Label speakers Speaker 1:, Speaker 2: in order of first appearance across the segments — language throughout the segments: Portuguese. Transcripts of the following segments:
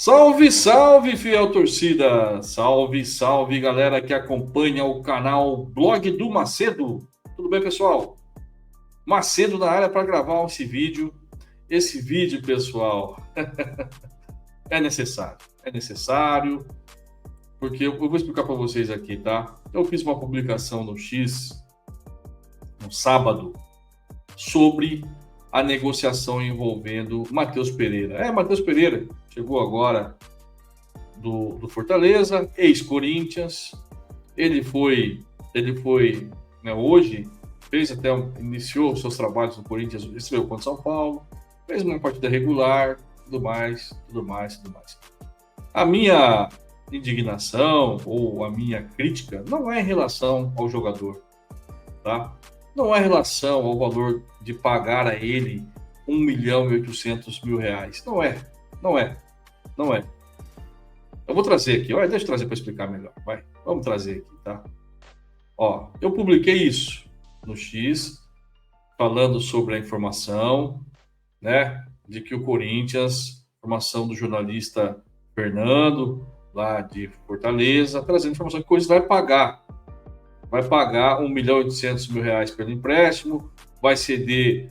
Speaker 1: Salve, salve, fiel torcida! Salve, salve, galera que acompanha o canal Blog do Macedo. Tudo bem, pessoal? Macedo na área para gravar esse vídeo. Esse vídeo, pessoal, é necessário. É necessário, porque eu vou explicar para vocês aqui, tá? Eu fiz uma publicação no X, no sábado, sobre a negociação envolvendo Matheus Pereira. Matheus Pereira chegou agora do Fortaleza, ex-Corinthians. Ele foi, né, hoje, iniciou seus trabalhos no Corinthians, estreou contra São Paulo, fez uma partida regular, tudo mais. A minha indignação ou a minha crítica não é em relação ao jogador, tá? Não é em relação ao valor de pagar a ele R$1.800.000. Não é. Eu vou trazer aqui, olha, deixa eu trazer para explicar melhor, vai. Vamos trazer aqui, tá? Ó, eu publiquei isso no X, falando sobre a informação, né, de que o Corinthians, informação do jornalista Fernando, lá de Fortaleza, trazendo informação que o Corinthians vai pagar R$1.800.000 pelo empréstimo, vai ceder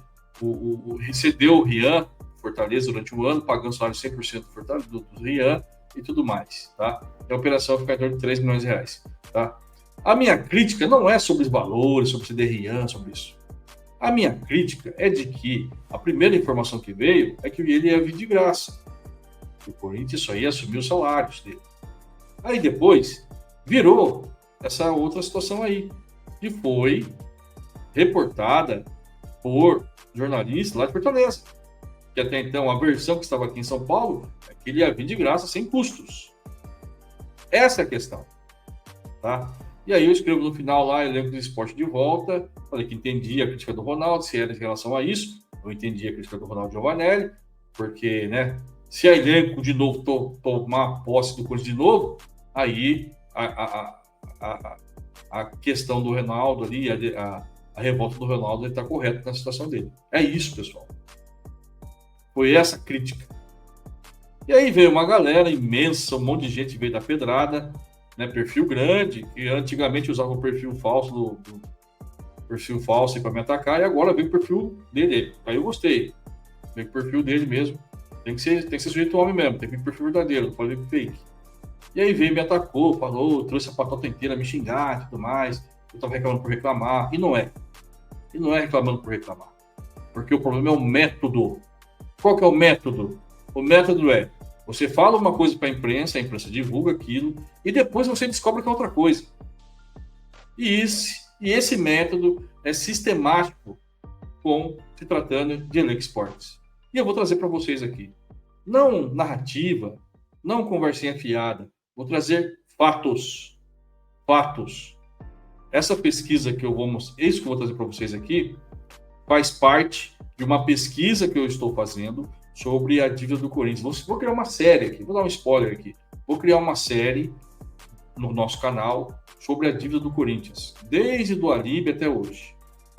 Speaker 1: recebeu o Rian, Fortaleza, durante um ano, pagando salário 100% do Rian e tudo mais, tá? E a operação fica em torno de R$3 milhões, tá? A minha crítica não é sobre os valores, sobre ceder Rian, sobre isso. A minha crítica é de que a primeira informação que veio é que ele ia vir de graça. O Corinthians só ia assumir os salários dele. Aí depois virou essa outra situação aí, que foi reportada por jornalistas lá de Fortaleza, que até então a versão que estava aqui em São Paulo é que ele ia vir de graça sem custos. Essa é a questão, tá? E aí eu escrevo no final lá, elenco do esporte de volta, falei que entendi a crítica do Ronaldo, se era em relação a isso, eu entendi a crítica do Ronaldo Giovanelli, porque, né, se a elenco de novo tomar posse do Corinthians de novo, aí a questão do Ronaldo ali, a revolta do Ronaldo, ele está correto na situação dele. É isso, pessoal. Foi essa crítica. E aí veio uma galera imensa, um monte de gente veio da pedrada, né, perfil grande, que antigamente usava o perfil falso perfil falso para me atacar, e agora veio o perfil dele. Aí eu gostei. Veio o perfil dele mesmo. Tem que ser sujeito homem mesmo, tem que vir o perfil verdadeiro, não pode vir fake. E aí veio, me atacou, falou, trouxe a patota inteira, me xingar e tudo mais. Eu tava reclamando por reclamar, e não é. E não é reclamando por reclamar. Porque o problema é o método. Qual que é o método? O método é, você fala uma coisa para a imprensa divulga aquilo, e depois você descobre que é outra coisa. E esse método é sistemático se tratando de elenco esportes. E eu vou trazer para vocês aqui. Não narrativa, não conversinha fiada. Vou trazer fatos. Fatos. Essa pesquisa isso que eu vou trazer para vocês aqui, faz parte de uma pesquisa que eu estou fazendo sobre a dívida do Corinthians. Vou criar uma série aqui, vou dar um spoiler aqui. Vou criar uma série no nosso canal sobre a dívida do Corinthians, desde do Alibe até hoje.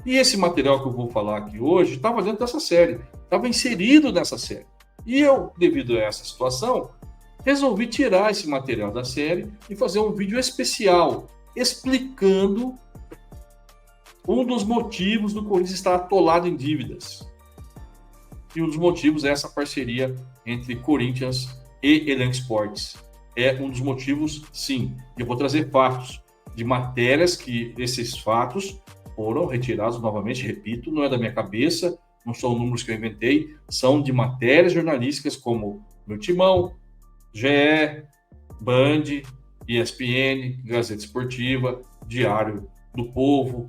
Speaker 1: E esse material que eu vou falar aqui hoje estava dentro dessa série, estava inserido nessa série. E eu, devido a essa situação, resolvi tirar esse material da série e fazer um vídeo especial explicando um dos motivos do Corinthians estar atolado em dívidas. E um dos motivos é essa parceria entre Corinthians e Elenco Esportes. É um dos motivos, sim. Eu vou trazer fatos de matérias que esses fatos foram retirados novamente, repito, não é da minha cabeça, não são números que eu inventei, são de matérias jornalísticas como Meu Timão, GE, Band, ESPN, Gazeta Esportiva, Diário do Povo,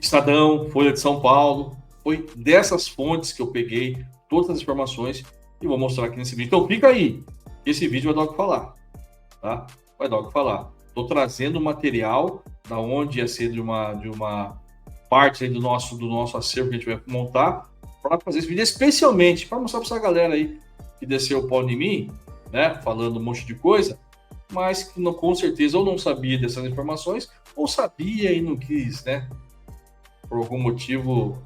Speaker 1: Estadão, Folha de São Paulo. Foi dessas fontes que eu peguei todas as informações e vou mostrar aqui nesse vídeo. Então fica aí, esse vídeo vai dar o que falar, tá? Vai dar o que falar. Estou trazendo material da onde ia ser de uma parte aí do nosso acervo que a gente vai montar para fazer esse vídeo, especialmente para mostrar para essa galera aí que desceu o pau em mim, né, falando um monte de coisa, mas que não, com certeza ou não sabia dessas informações, ou sabia e não quis, né, por algum motivo,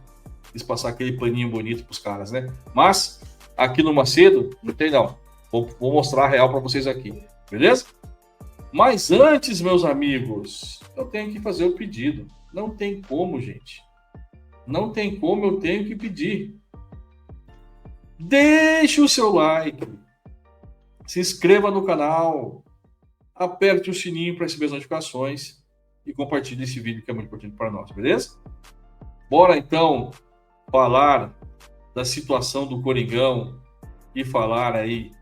Speaker 1: quis passar aquele paninho bonito para os caras, né? Mas Aqui no Macedo, não tem não. Vou mostrar a real para vocês aqui, beleza? Mas antes, meus amigos, eu tenho que fazer o pedido. Não tem como, gente. Não tem como, eu tenho que pedir. Deixe o seu like. Se inscreva no canal. Aperte o sininho para receber as notificações. E compartilhe esse vídeo que é muito importante para nós, beleza? Bora então falar da situação do Coringão e falar aí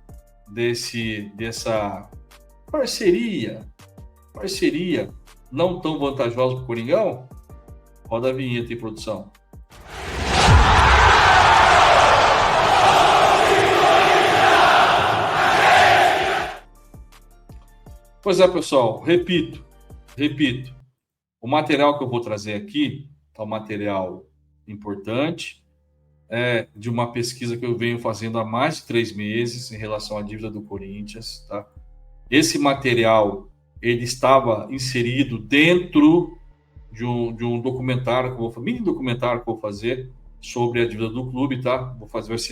Speaker 1: dessa parceria não tão vantajosa para o Coringão. Roda a vinheta em produção. Pois é, pessoal, repito, o material que eu vou trazer aqui é um material importante, de uma pesquisa que eu venho fazendo há mais de 3 meses em relação à dívida do Corinthians, tá? Esse material, ele estava inserido dentro de um documentário, mini documentário que eu vou fazer sobre a dívida do clube, tá?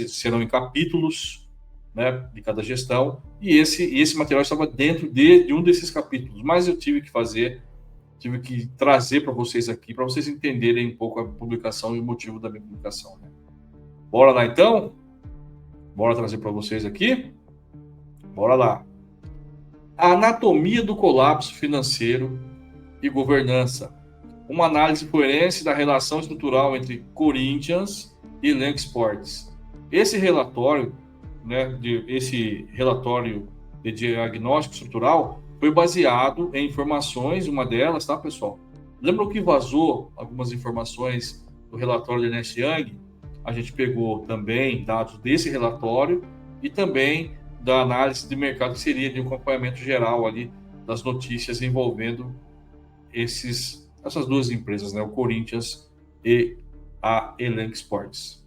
Speaker 1: Serão em capítulos, né, de cada gestão, e esse material estava dentro de um desses capítulos, mas eu tive que trazer para vocês aqui, para vocês entenderem um pouco a publicação e o motivo da minha publicação, né? Bora lá então? Bora trazer para vocês aqui? Bora lá. A anatomia do colapso financeiro e governança. Uma análise coerente da relação estrutural entre Corinthians e Elenco Sports. Esse relatório, né, esse relatório de diagnóstico estrutural foi baseado em informações, uma delas, tá, pessoal? Lembram que vazou algumas informações do relatório de Ernst Young? A gente pegou também dados desse relatório e também da análise de mercado, que seria de um acompanhamento geral ali das notícias envolvendo essas duas empresas, né, o Corinthians e a Elenco Sports.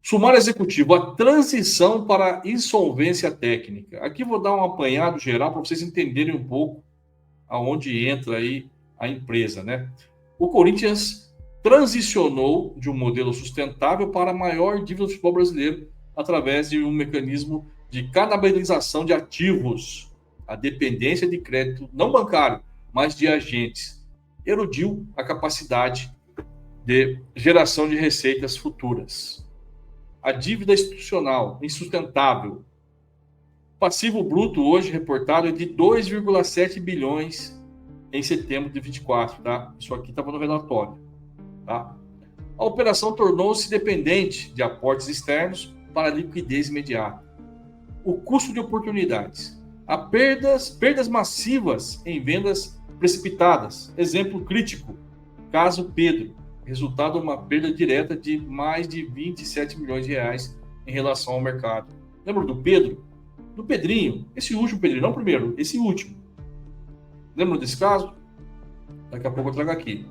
Speaker 1: Sumário executivo, a transição para a insolvência técnica. Aqui vou dar um apanhado geral para vocês entenderem um pouco aonde entra aí a empresa, né? O Corinthians transicionou de um modelo sustentável para a maior dívida do futebol brasileiro através de um mecanismo de canibalização de ativos, a dependência de crédito não bancário, mas de agentes. Erudiu a capacidade de geração de receitas futuras. A dívida institucional insustentável. Passivo bruto hoje reportado é de 2,7 bilhões em setembro de 24, tá? Isso aqui estava no relatório, tá? A operação tornou-se dependente de aportes externos para liquidez imediata. O custo de oportunidades. Há perdas massivas em vendas precipitadas. Exemplo crítico, caso Pedro. Resultado de uma perda direta de mais de 27 milhões de reais em relação ao mercado. Lembra do Pedro? Do Pedrinho. Esse último Pedrinho, não o primeiro, esse último. Lembra desse caso? Daqui a pouco eu trago aqui.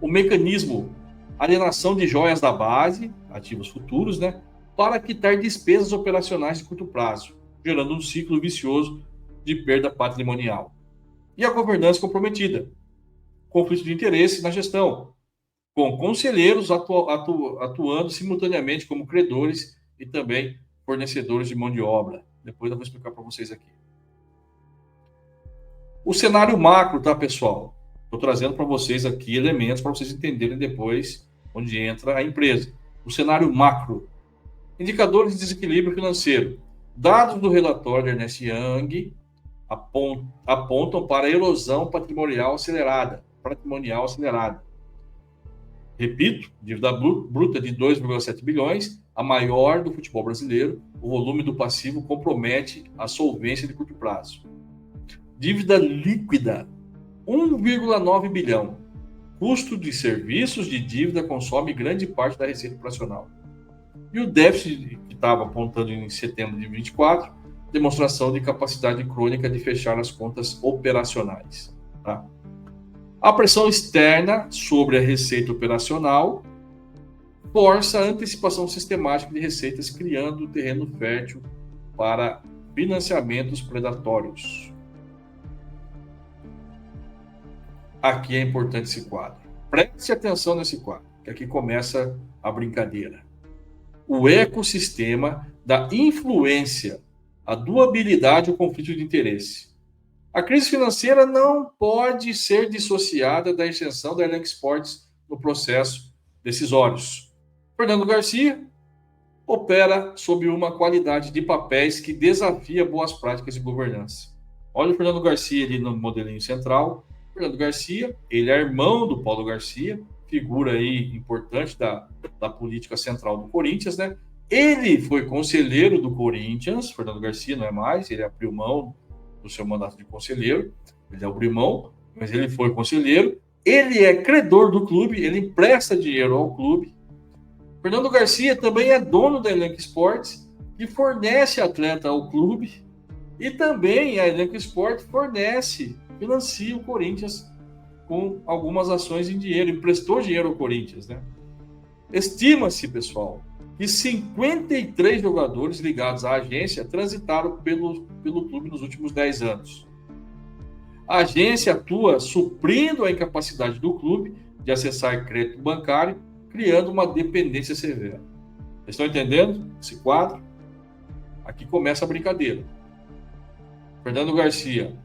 Speaker 1: O mecanismo, alienação de joias da base, ativos futuros, né? Para quitar despesas operacionais de curto prazo, gerando um ciclo vicioso de perda patrimonial. E a governança comprometida. Conflito de interesse na gestão, com conselheiros atuando simultaneamente como credores e também fornecedores de mão de obra. Depois eu vou explicar para vocês aqui. O cenário macro, tá, pessoal? Estou trazendo para vocês aqui elementos para vocês entenderem depois onde entra a empresa. O cenário macro. Indicadores de desequilíbrio financeiro. Dados do relatório de Ernst Young apontam para a erosão patrimonial acelerada. Repito, dívida bruta de 2,7 bilhões, a maior do futebol brasileiro. O volume do passivo compromete a solvência de curto prazo. Dívida líquida, 1,9 bilhão. Custo de serviços de dívida consome grande parte da receita operacional. E o déficit que estava apontando em setembro de 24, demonstração de capacidade crônica de fechar as contas operacionais. Tá? A pressão externa sobre a receita operacional força a antecipação sistemática de receitas, criando terreno fértil para financiamentos predatórios. Aqui é importante esse quadro. Preste atenção nesse quadro. que aqui começa a brincadeira. O ecossistema da influência, a dualidade e o conflito de interesse. A crise financeira não pode ser dissociada da extensão da Elenco Sports no processo decisórios. Fernando Garcia opera sob uma qualidade de papéis que desafia boas práticas de governança. Olha o Fernando Garcia ali no modelinho central. Fernando Garcia, ele é irmão do Paulo Garcia, figura aí importante da política central do Corinthians, né? Ele foi conselheiro do Corinthians, Fernando Garcia não é mais, ele abriu mão do seu mandato de conselheiro, ele abriu mão, mas ele foi conselheiro, ele é credor do clube, ele empresta dinheiro ao clube. Fernando Garcia também é dono da Elenco Sports, que fornece atleta ao clube, e também a Elenco Sports financia o Corinthians com algumas ações em dinheiro, emprestou dinheiro ao Corinthians, né? Estima-se, pessoal, que 53 jogadores ligados à agência transitaram pelo clube nos últimos 10 anos. A agência atua suprindo a incapacidade do clube de acessar crédito bancário, criando uma dependência severa. Vocês estão entendendo esse quadro? Aqui começa a brincadeira. Fernando Garcia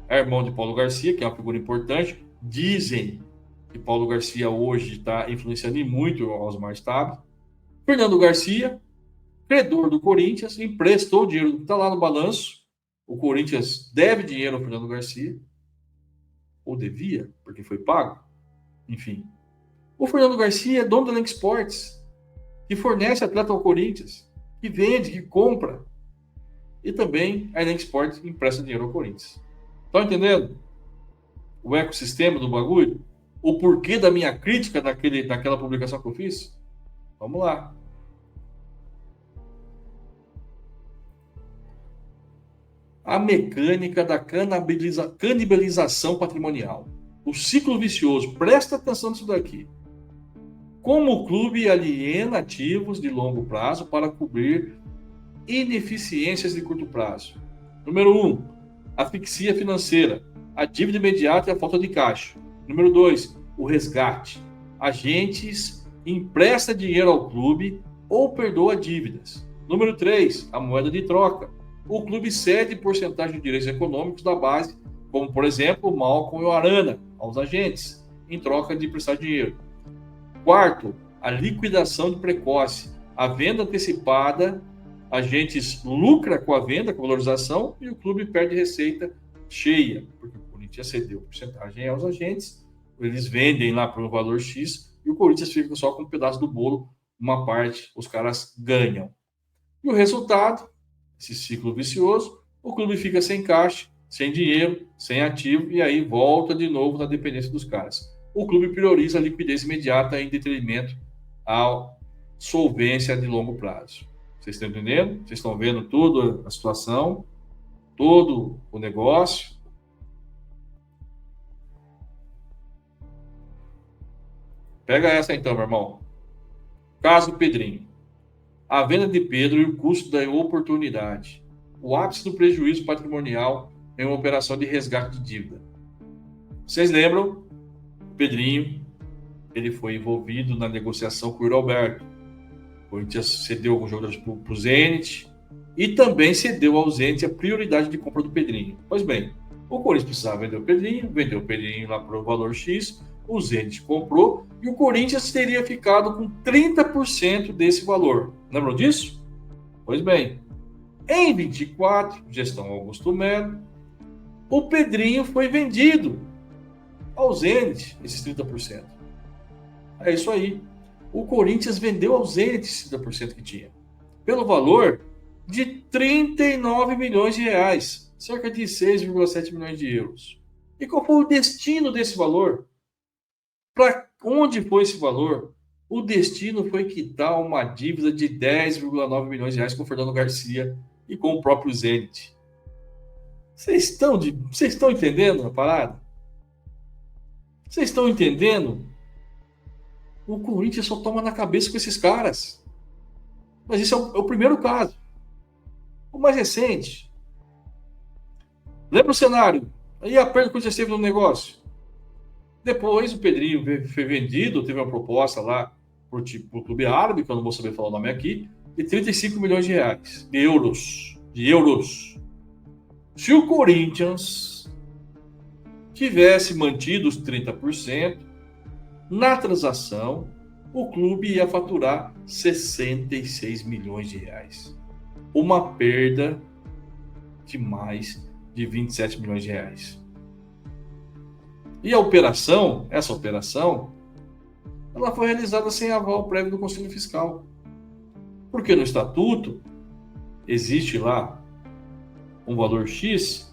Speaker 1: é irmão de Paulo Garcia, que é uma figura importante. Dizem que Paulo Garcia hoje está influenciando muito aos mais tarde. Fernando Garcia, credor do Corinthians, emprestou dinheiro, está lá no balanço. O Corinthians deve dinheiro ao Fernando Garcia, ou devia, porque foi pago. Enfim. O Fernando Garcia é dono da Elenco Sports, que fornece atleta ao Corinthians, que vende, que compra. E também a Elenco Sports empresta dinheiro ao Corinthians. Estão entendendo o ecossistema do bagulho? O porquê da minha crítica naquela publicação que eu fiz? Vamos lá. A mecânica da canibalização patrimonial. O ciclo vicioso. Presta atenção nisso daqui. Como o clube aliena ativos de longo prazo para cobrir ineficiências de curto prazo. Número 1, asfixia financeira, a dívida imediata e a falta de caixa. Número 2, o resgate. Agentes empresta dinheiro ao clube ou perdoa dívidas. Número 3, a moeda de troca. O clube cede porcentagem de direitos econômicos da base, como, por exemplo, o Malcom e o Arana, aos agentes, em troca de prestar dinheiro. Quarto, a liquidação de precoce. A venda antecipada, agentes lucra com a venda, com a valorização, e o clube perde receita cheia, porque o Corinthians cedeu porcentagem aos agentes, eles vendem lá por um valor X, e o Corinthians fica só com um pedaço do bolo, uma parte os caras ganham. E o resultado, esse ciclo vicioso, o clube fica sem caixa, sem dinheiro, sem ativo, e aí volta de novo na dependência dos caras. O clube prioriza a liquidez imediata em detrimento à solvência de longo prazo. Vocês estão entendendo? Vocês estão vendo tudo, a situação, todo o negócio. Pega essa então, meu irmão. Caso Pedrinho. A venda de Pedro e o custo da oportunidade. O ápice do prejuízo patrimonial em uma operação de resgate de dívida. Vocês lembram? O Pedrinho, ele foi envolvido na negociação com o Yuri Alberto. O Corinthians cedeu alguns jogadores para o Zenit e também cedeu ao Zenit a prioridade de compra do Pedrinho. Pois bem, o Corinthians precisava vender o Pedrinho lá por um valor X, o Zenit comprou e o Corinthians teria ficado com 30% desse valor. Lembram disso? Pois bem, em 24, gestão Augusto Melo, o Pedrinho foi vendido ao Zenit, esses 30%. É isso aí. O Corinthians vendeu ao Zenit esses 30% que tinha, pelo valor de 39 milhões de reais, cerca de 6,7 milhões de euros. E qual foi o destino desse valor? Para onde foi esse valor? O destino foi quitar uma dívida de 10,9 milhões de reais com o Fernando Garcia e com o próprio Zenit. Vocês estão entendendo a parada? Vocês estão entendendo? O Corinthians só toma na cabeça com esses caras. Mas esse é o primeiro caso. O mais recente. Lembra o cenário? Aí a perda que o Corinthians teve no negócio. Depois o Pedrinho foi vendido, teve uma proposta lá pro clube árabe, que eu não vou saber falar o nome aqui, de 35 milhões de reais, de euros. Se o Corinthians tivesse mantido os 30%, na transação, o clube ia faturar 66 milhões de reais. Uma perda de mais de 27 milhões de reais. E essa operação, ela foi realizada sem aval prévio do Conselho Fiscal. Porque no estatuto existe lá um valor X,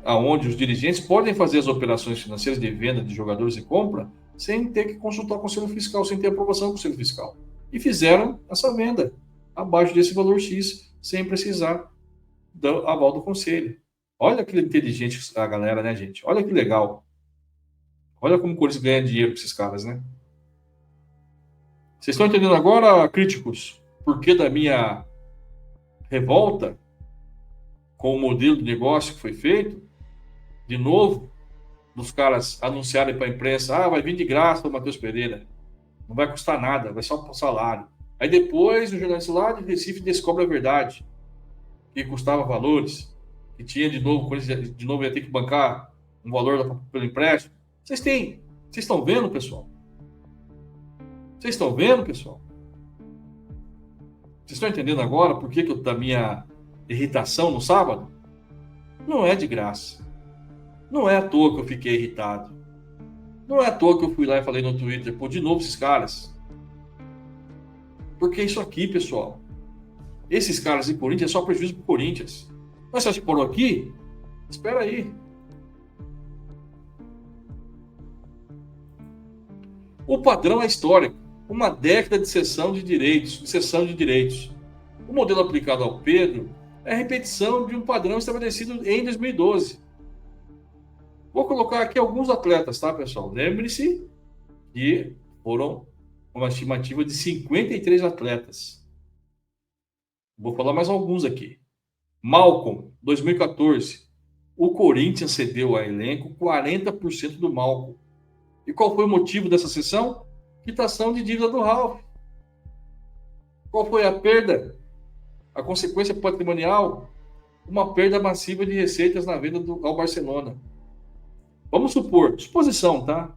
Speaker 1: aonde os dirigentes podem fazer as operações financeiras de venda de jogadores e compra sem ter que consultar o Conselho Fiscal, sem ter aprovação do Conselho Fiscal. E fizeram essa venda abaixo desse valor X, sem precisar do aval do Conselho. Olha que inteligente a galera, né, gente? Olha que legal. Olha como o Corinthians ganha dinheiro com esses caras, né? Vocês estão entendendo agora, críticos, por que da minha revolta com o modelo de negócio que foi feito? De novo, dos caras anunciarem para a imprensa, vai vir de graça o Matheus Pereira. Não vai custar nada, vai só para o salário. Aí depois o jornalista lá de Recife descobre a verdade, que custava valores, que tinha de novo ia ter que bancar um valor pelo empréstimo. Vocês estão vendo, pessoal? Vocês estão vendo, pessoal? Vocês estão entendendo agora por que da minha irritação no sábado? Não é de graça. Não é à toa que eu fiquei irritado. Não é à toa que eu fui lá e falei no Twitter, de novo esses caras. Porque isso aqui, pessoal, esses caras de Corinthians é só prejuízo pro Corinthians. Mas você acha que parou aqui? Espera aí. O padrão é histórico. Uma década de cessão de direitos. O modelo aplicado ao Pedro é a repetição de um padrão estabelecido em 2012. Vou colocar aqui alguns atletas, tá, pessoal? Lembre-se que foram uma estimativa de 53 atletas. Vou falar mais alguns aqui. Malcom, 2014. O Corinthians cedeu ao elenco 40% do Malcom. E qual foi o motivo dessa cessão? Quitação de dívida do Ralf. Qual foi a perda? A consequência patrimonial? Uma perda massiva de receitas na venda ao Barcelona. Vamos supor, suposição, tá?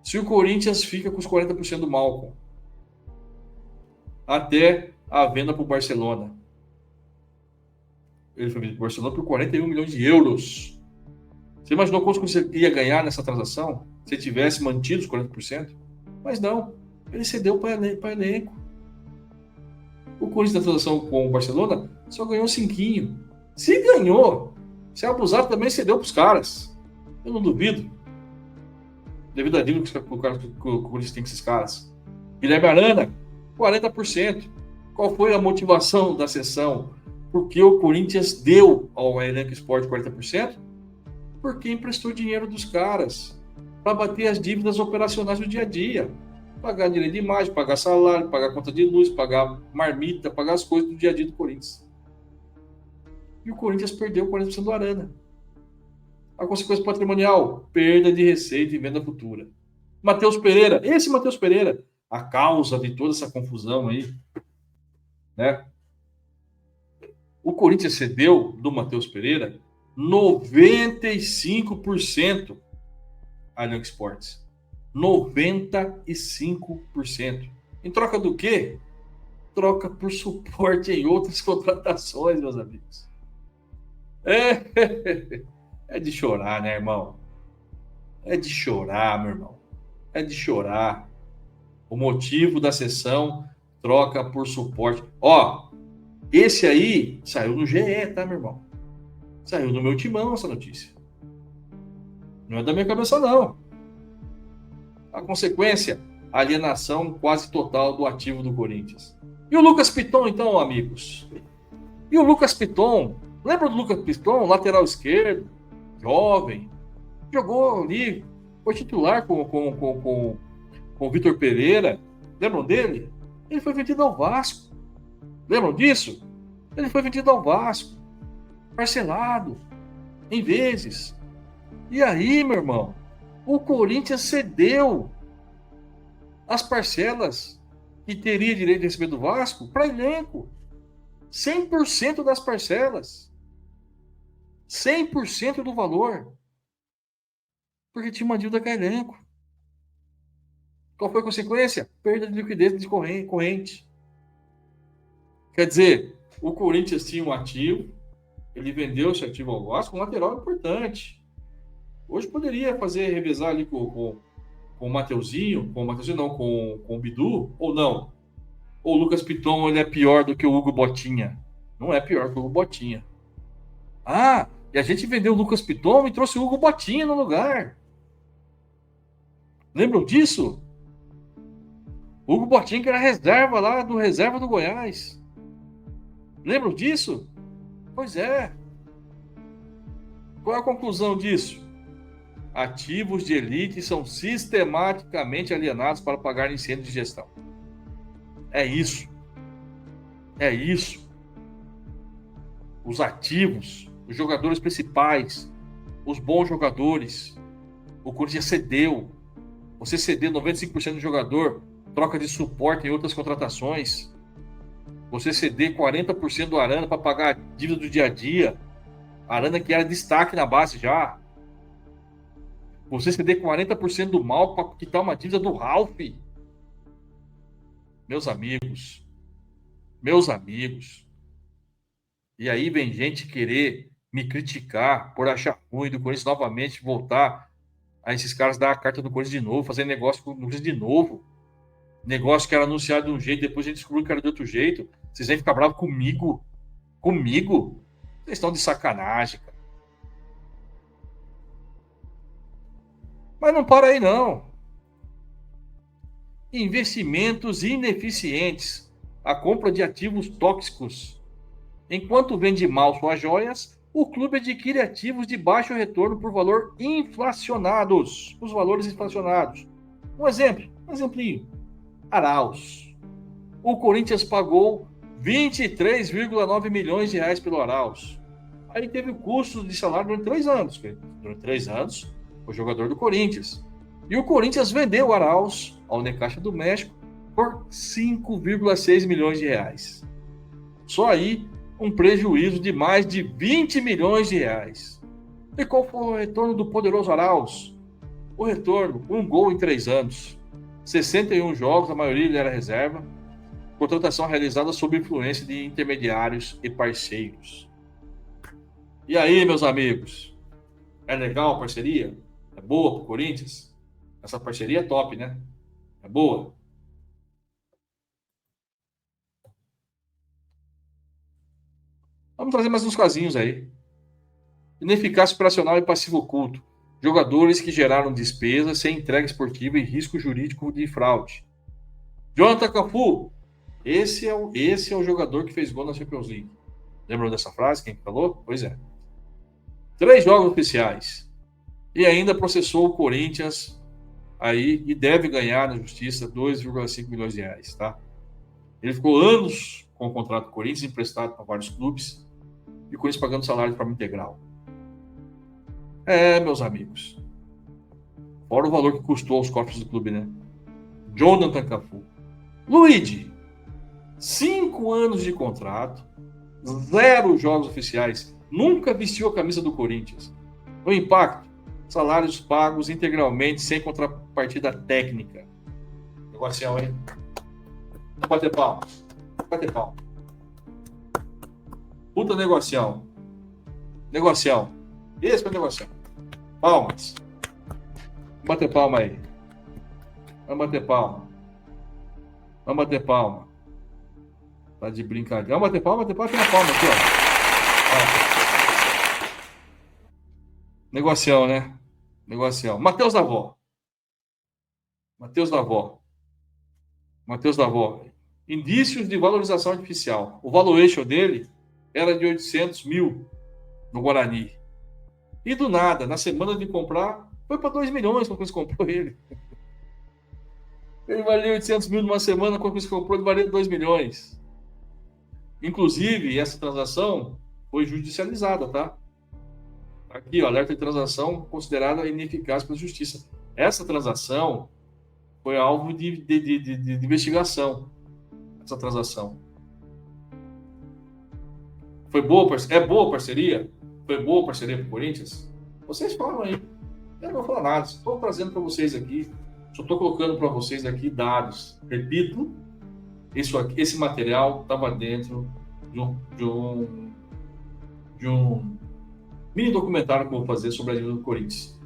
Speaker 1: Se o Corinthians fica com os 40% do Malcom até a venda para o Barcelona. Ele foi vendido para o Barcelona por 41 milhões de euros. Você imaginou quanto você ia ganhar nessa transação se ele tivesse mantido os 40%? Mas não, ele cedeu para elenco. O Corinthians na transação com o Barcelona só ganhou 5. Se ganhou, se abusado também cedeu para os caras. Eu não duvido. Devido à dívida que o Corinthians tem com esses caras. Guilherme Arana, 40%. Qual foi a motivação da cessão? Porque o Corinthians deu ao Elenco Sport 40%? Porque emprestou dinheiro dos caras para bater as dívidas operacionais do dia a dia. Pagar direito de imagem, pagar salário, pagar conta de luz, pagar marmita, pagar as coisas do dia a dia do Corinthians. E o Corinthians perdeu 40% do Arana. A consequência patrimonial, perda de receita e venda futura. Matheus Pereira, a causa de toda essa confusão aí, né? O Corinthians cedeu do Matheus Pereira 95% a Elenco Sports. 95%. Em troca do quê? Troca por suporte em outras contratações, meus amigos. É de chorar, né, irmão? É de chorar, meu irmão. É de chorar. O motivo da cessão, troca por suporte. Esse aí saiu no GE, tá, meu irmão? Saiu no meu timão essa notícia. Não é da minha cabeça, não. A consequência, alienação quase total do ativo do Corinthians. E o Lucas Piton, então, amigos? E o Lucas Piton? Lembra do Lucas Piton, lateral esquerdo, jovem? Jogou ali, foi titular com o Vitor Pereira. Lembram dele? Ele foi vendido ao Vasco. Lembram disso? Ele foi vendido ao Vasco. Parcelado. Em vezes. E aí, meu irmão? O Corinthians cedeu as parcelas que teria direito de receber do Vasco para elenco. 100% das parcelas. 100% do valor. Porque tinha uma dívida com elenco. Qual foi a consequência? Perda de liquidez de corrente. Quer dizer, o Corinthians tinha um ativo, ele vendeu esse ativo ao Vasco, um lateral importante. Hoje poderia revezar ali com o Mateuzinho, com o Bidu, ou não? Ou o Lucas Piton, ele é pior do que o Hugo Botinha? Não é pior que o Hugo Botinha. Ah, e a gente vendeu o Lucas Piton e trouxe o Hugo Botinha no lugar. Lembram disso? O Hugo Botinha que era reserva lá, reserva do Goiás. Lembram disso? Pois é. Qual é a conclusão disso? Ativos de elite são sistematicamente alienados para pagar incêndio de gestão. É isso. É isso. Os ativos, os jogadores principais, os bons jogadores. O Corinthians cedeu. Você ceder 95% do jogador, troca de suporte em outras contratações. Você ceder 40% do Arana para pagar a dívida do dia a dia. Arana que era destaque na base já. Você ceder 40% do mal para quitar uma dívida do Ralf. Meus amigos. E aí vem gente querer me criticar por achar ruim do Corinthians novamente voltar a esses caras dar a carta do Corinthians de novo, fazer negócio com o Corinthians de novo. Negócio que era anunciado de um jeito, depois a gente descobriu que era de outro jeito. Vocês vêm ficar bravos comigo? Comigo? Vocês estão de sacanagem, cara. Mas não para aí, não. Investimentos ineficientes. A compra de ativos tóxicos. Enquanto vende mal suas joias, o clube adquire ativos de baixo retorno por valor inflacionados. Os valores inflacionados. Um exemplinho. Arauz. O Corinthians pagou 23,9 milhões de reais pelo Arauz. Aí teve o custo de salário durante 3 anos. Durante 3 anos, foi jogador do Corinthians. E o Corinthians vendeu o Arauz ao Necaxa do México por 5,6 milhões de reais. Só aí, um prejuízo de mais de 20 milhões de reais. E qual foi o retorno do poderoso Arauz? O retorno, 1 gol em 3 anos. 61 jogos, a maioria ele era reserva. Contratação realizada sob influência de intermediários e parceiros. E aí, meus amigos? É legal a parceria? É boa pro Corinthians? Essa parceria é top, né? É boa. Vamos trazer mais uns casinhos aí. Ineficácia operacional e passivo oculto. Jogadores que geraram despesas sem entrega esportiva e risco jurídico de fraude. Jonathan Cafu. Esse é o jogador que fez gol na Champions League. Lembram dessa frase? Quem falou? Pois é. 3 jogos oficiais. E ainda processou o Corinthians aí e deve ganhar na justiça 2,5 milhões de reais, tá? Ele ficou anos com o contrato do Corinthians, emprestado para vários clubes, e o Corinthians pagando salário de forma integral. Meus amigos. Fora o valor que custou aos cofres do clube, né? Jonathan Cafu. Luigi. 5 anos de contrato, 0 jogos oficiais, nunca vestiu a camisa do Corinthians. O impacto? Salários pagos integralmente, sem contrapartida técnica. Negocião, hein? Bater palma. Puta negocião. Esse foi negocião. Palmas. Bater palma aí. Vamos bater palma. Tá de brincadeira. Vamos bater palma, tem uma palma aqui, ó. Negocião, né? Matheus Davó. Indícios de valorização artificial. O valuation dele era de 800 mil no Guarani. E do nada, na semana de comprar, foi para 2 milhões quando você comprou ele. Ele valia 800 mil numa semana, quando você comprou, ele valia 2 milhões. Inclusive, essa transação foi judicializada, tá? Aqui, ó, alerta de transação considerada ineficaz pela justiça. Essa transação Foi alvo de investigação, essa transação. Foi boa, é boa parceria? Foi boa parceria para o Corinthians? Vocês falam aí. Eu não vou falar nada. Estou trazendo para vocês aqui. Só estou colocando para vocês aqui dados. Repito, esse material estava dentro de um mini documentário que eu vou fazer sobre a dívida do Corinthians.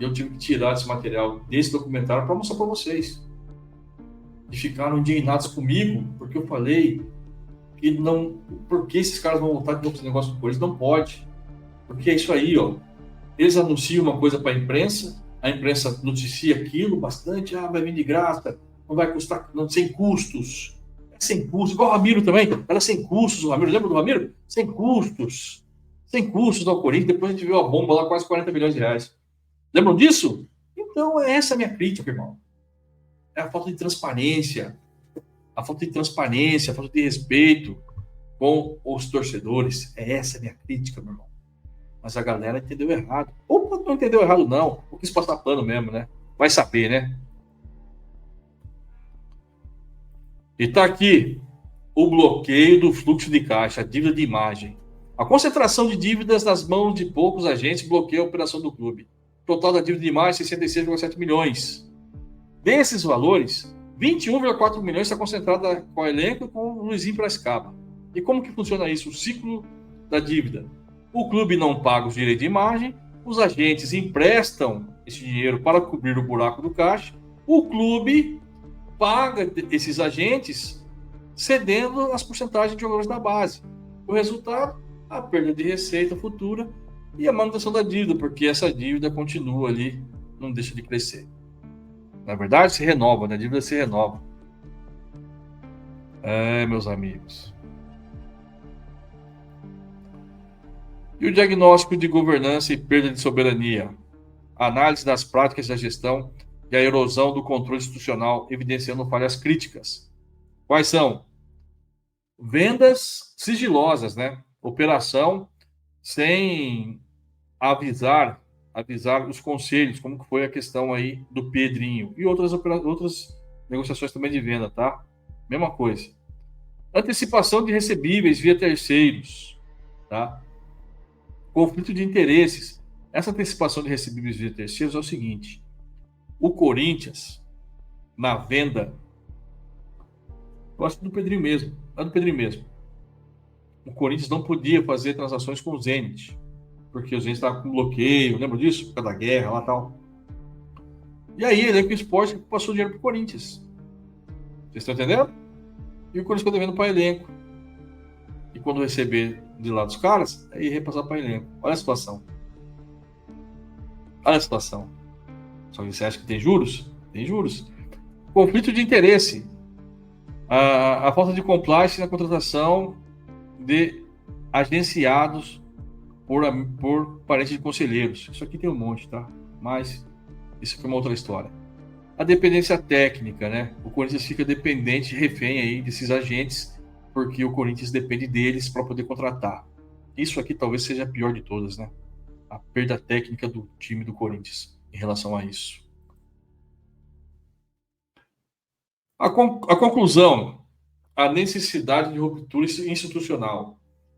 Speaker 1: E eu tive que tirar esse material desse documentário para mostrar para vocês. E ficaram indignados comigo, porque eu falei que não. Por que esses caras vão voltar de novo esse negócio do Corinthians? Não pode. Porque é isso aí, ó. Eles anunciam uma coisa para a imprensa noticia aquilo bastante, vai vir de graça, não vai custar, não, sem custos. É sem custos, igual o Ramiro também, era sem custos, o Ramiro, lembra do Ramiro? Sem custos ao Corinthians, depois a gente viu a bomba lá, quase 40 milhões de reais. Lembram disso? Então, essa é a minha crítica, irmão. É a falta de transparência, a falta de respeito com os torcedores. É essa a minha crítica, meu irmão. Mas a galera entendeu errado. Ou não entendeu errado, não. Ou quis passar pano mesmo, né? Vai saber, né? E tá aqui o bloqueio do fluxo de caixa, a dívida de imagem. A concentração de dívidas nas mãos de poucos agentes bloqueia a operação do clube. Total da dívida de imagem, 66,7 milhões. Desses valores, 21,4 milhões está concentrada com o elenco e com o Luizinho Prescaba. E como que funciona isso? O ciclo da dívida. O clube não paga os direitos de imagem, os agentes emprestam esse dinheiro para cobrir o buraco do caixa, o clube paga esses agentes cedendo as porcentagens de jogadores da base. O resultado, a perda de receita futura e a manutenção da dívida, porque essa dívida continua ali, não deixa de crescer. Na verdade, se renova, né? A dívida se renova. Meus amigos. E o diagnóstico de governança e perda de soberania? A análise das práticas da gestão e a erosão do controle institucional, evidenciando falhas críticas. Quais são? Vendas sigilosas, né? Operação sem avisar os conselhos, como foi a questão aí do Pedrinho. E outras negociações também de venda, tá? Mesma coisa. Antecipação de recebíveis via terceiros, tá? Conflito de interesses. Essa antecipação de recebíveis via terceiros é o seguinte: o Corinthians, na venda, eu acho que do Pedrinho mesmo, o Corinthians não podia fazer transações com o Zenit, porque o Zenit estava com bloqueio, lembra disso? Por causa da guerra lá e tal. E aí, ele é que o esporte passou dinheiro para o Corinthians. Vocês estão entendendo? E o Corinthians ficou devendo para elenco. E quando receber de lá dos caras, aí repassar para elenco. Olha a situação. Só que você acha que tem juros? Tem juros. Conflito de interesse. A falta de compliance na contratação de agenciados por parentes de conselheiros. Isso aqui tem um monte, tá? Mas isso aqui é uma outra história. A dependência técnica, né? O Corinthians fica dependente, refém aí desses agentes, porque o Corinthians depende deles para poder contratar. Isso aqui talvez seja a pior de todas, né? A perda técnica do time do Corinthians em relação a isso. A conclusão, a necessidade de ruptura institucional.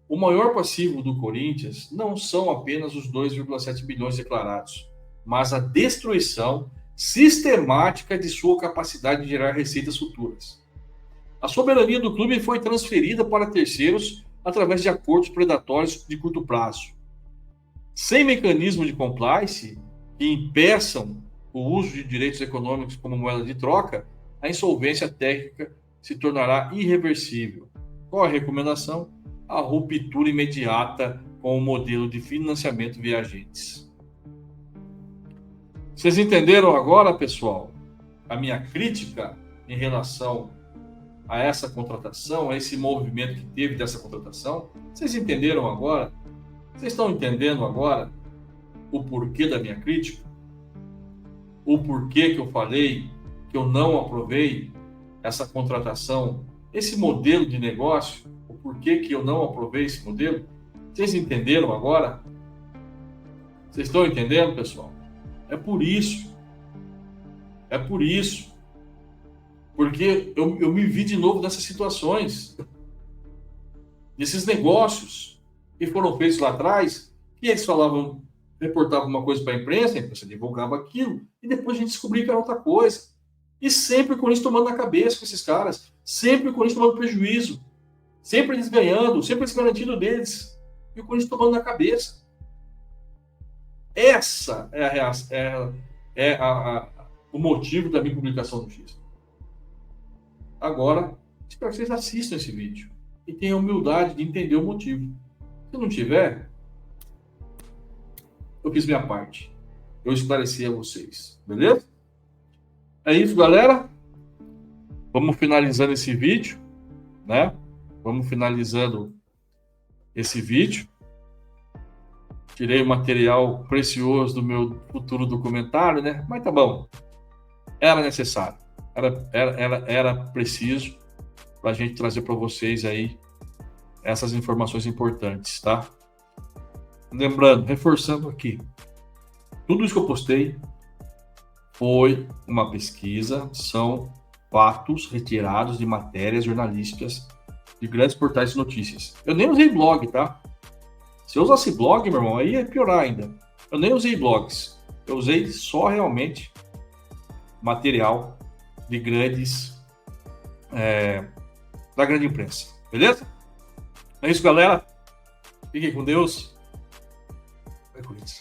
Speaker 1: O maior passivo do Corinthians não são apenas os 2,7 bilhões declarados, mas a destruição sistemática de sua capacidade de gerar receitas futuras. A soberania do clube foi transferida para terceiros através de acordos predatórios de curto prazo. Sem mecanismo de compliance que impeçam o uso de direitos econômicos como moeda de troca, a insolvência técnica se tornará irreversível. Qual a recomendação? A ruptura imediata com o modelo de financiamento via agentes. Vocês entenderam agora, pessoal, a minha crítica em relação a essa contratação, a esse movimento que teve dessa contratação? Vocês entenderam agora? Vocês estão entendendo agora o porquê da minha crítica? O porquê que eu falei que eu não aprovei essa contratação, esse modelo de negócio, o porquê que eu não aprovei esse modelo? Vocês entenderam agora? Vocês estão entendendo, pessoal? É por isso Porque eu me vi de novo nessas situações, desses negócios que foram feitos lá atrás, e eles falavam, reportavam uma coisa para a imprensa divulgava aquilo, e depois a gente descobria que era outra coisa. E sempre o Corinthians tomando na cabeça com esses caras, sempre o Corinthians tomando prejuízo, sempre eles ganhando, sempre eles garantindo deles, e o Corinthians tomando na cabeça. Essa é a reação, o motivo da minha publicação no X. Agora, espero que vocês assistam esse vídeo e tenham humildade de entender o motivo. Se não tiver, eu fiz minha parte. Eu esclareci a vocês, beleza? É isso, galera. Vamos finalizando esse vídeo, né? Vamos finalizando esse vídeo. Tirei o material precioso do meu futuro documentário, né? Mas tá bom. Era necessário. Era preciso para a gente trazer para vocês aí essas informações importantes, tá? Lembrando, reforçando aqui, tudo isso que eu postei foi uma pesquisa, são fatos retirados de matérias jornalísticas de grandes portais de notícias. Eu nem usei blog, tá? Se eu usasse blog, meu irmão, aí ia piorar ainda. Eu nem usei blogs. Eu usei só realmente material de grandes... da grande imprensa. Beleza? É isso, galera. Fiquem com Deus. Vai, Corinthians.